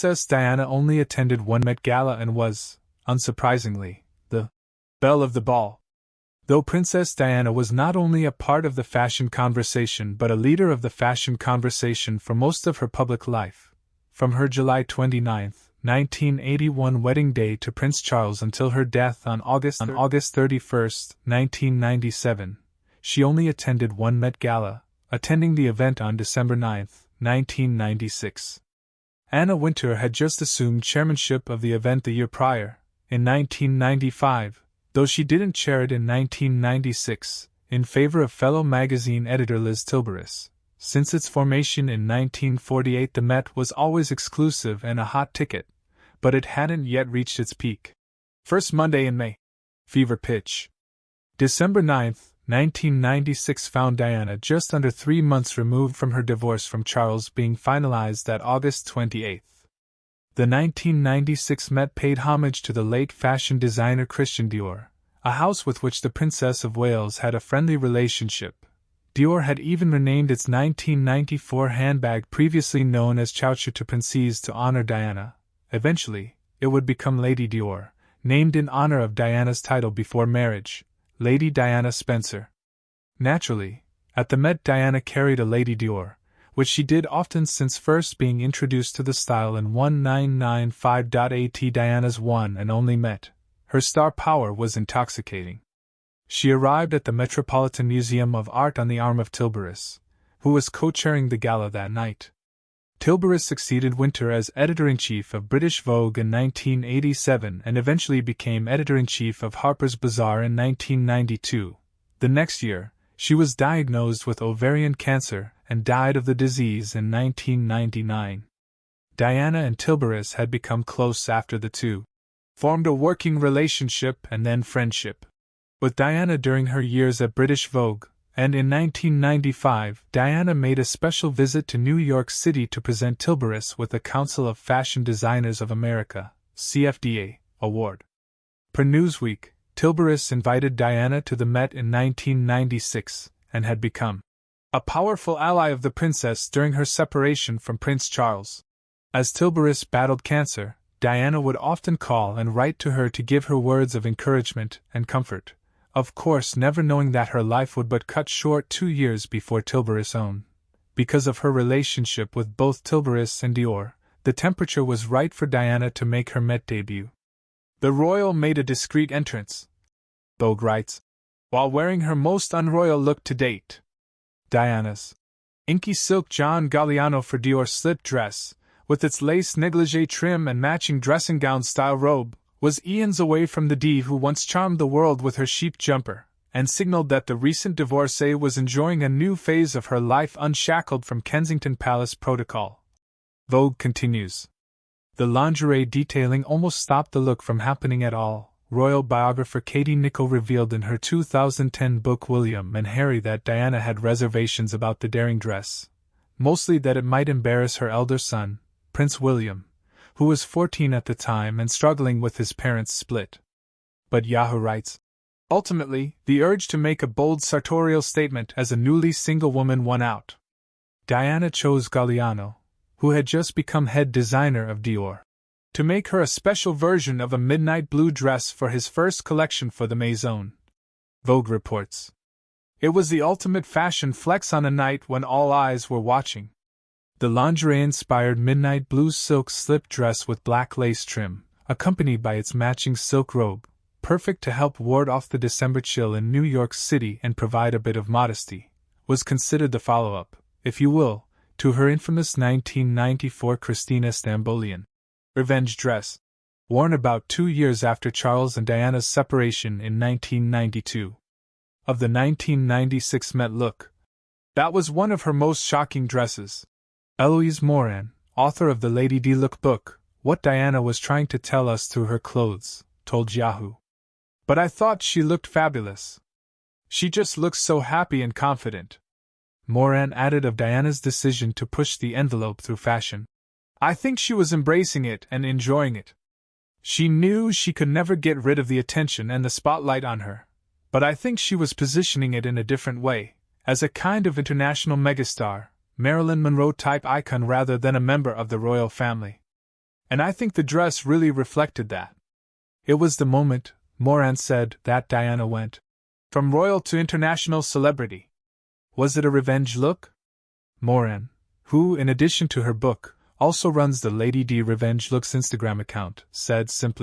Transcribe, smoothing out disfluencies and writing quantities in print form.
Princess Diana only attended one Met Gala and was, unsurprisingly, the belle of the ball. Though Princess Diana was not only a part of the fashion conversation but a leader of the fashion conversation for most of her public life, from her July 29, 1981 wedding day to Prince Charles until her death on August 31, 1997, she only attended one Met Gala, attending the event on December 9, 1996. Anna Wintour had just assumed chairmanship of the event the year prior, in 1995, though she didn't chair it in 1996, in favor of fellow magazine editor Liz Tilberis. Since its formation in 1948, the Met was always exclusive and a hot ticket, but it hadn't yet reached its peak. First Monday in May. Fever pitch. December 9, 1996 found Diana just under 3 months removed from her divorce from Charles, being finalized at August 28. The 1996 Met paid homage to the late fashion designer Christian Dior, a house with which the Princess of Wales had a friendly relationship. Dior had even renamed its 1994 handbag, previously known as Chouchou, to Princese to honor Diana. Eventually, it would become Lady Dior, named in honor of Diana's title before marriage, Lady Diana Spencer. Naturally, at the Met, Diana carried a Lady Dior, which she did often since first being introduced to the style in 1995. Diana's one and only Met. Her star power was intoxicating. She arrived at the Metropolitan Museum of Art on the arm of Tilberis, who was co-chairing the gala that night. Tilberis succeeded Wintour as editor-in-chief of British Vogue in 1987 and eventually became editor-in-chief of Harper's Bazaar in 1992. The next year, she was diagnosed with ovarian cancer and died of the disease in 1999. Diana and Tilberis had become close after the two formed a working relationship and then friendship. With Diana during her years at British Vogue, and in 1995, Diana made a special visit to New York City to present Tilberis with the Council of Fashion Designers of America (CFDA) award. Per Newsweek, Tilberis invited Diana to the Met in 1996 and had become a powerful ally of the princess during her separation from Prince Charles. As Tilberis battled cancer, Diana would often call and write to her to give her words of encouragement and comfort, of course never knowing that her life would but cut short 2 years before Tilberis' own. Because of her relationship with both Tilberis and Dior, the temperature was right for Diana to make her Met debut. The royal made a discreet entrance, Vogue writes, while wearing her most unroyal look to date. Diana's inky silk John Galliano for Dior slip dress, with its lace negligee trim and matching dressing gown style robe, was eons away from the D who once charmed the world with her chic jumper, and signaled that the recent divorcee was enjoying a new phase of her life unshackled from Kensington Palace protocol. Vogue continues. The lingerie detailing almost stopped the look from happening at all. Royal biographer Katie Nicholl revealed in her 2010 book William and Harry that Diana had reservations about the daring dress, mostly that it might embarrass her elder son, Prince William, who was 14 at the time and struggling with his parents' split. But Yahoo writes, ultimately, the urge to make a bold sartorial statement as a newly single woman won out. Diana chose Galliano, who had just become head designer of Dior, to make her a special version of a midnight blue dress for his first collection for the Maison. Vogue reports. It was the ultimate fashion flex on a night when all eyes were watching. The lingerie-inspired midnight blue silk slip dress with black lace trim, accompanied by its matching silk robe, perfect to help ward off the December chill in New York City and provide a bit of modesty, was considered the follow-up, if you will, to her infamous 1994 Christina Stambolian revenge dress, worn about 2 years after Charles and Diana's separation in 1992. Of the 1996 Met look, that was one of her most shocking dresses. Eloise Moran, author of the Lady Di look book, What Diana Was Trying to Tell Us Through Her Clothes, told Yahoo. But I thought she looked fabulous. She just looks so happy and confident. Moran added of Diana's decision to push the envelope through fashion. I think she was embracing it and enjoying it. She knew she could never get rid of the attention and the spotlight on her, but I think she was positioning it in a different way, as a kind of international megastar, Marilyn Monroe-type icon rather than a member of the royal family. And I think the dress really reflected that. It was the moment, Moran said, that Diana went from royal to international celebrity. Was it a revenge look? Moran, who, in addition to her book, also runs the Lady D Revenge Looks Instagram account, said simply,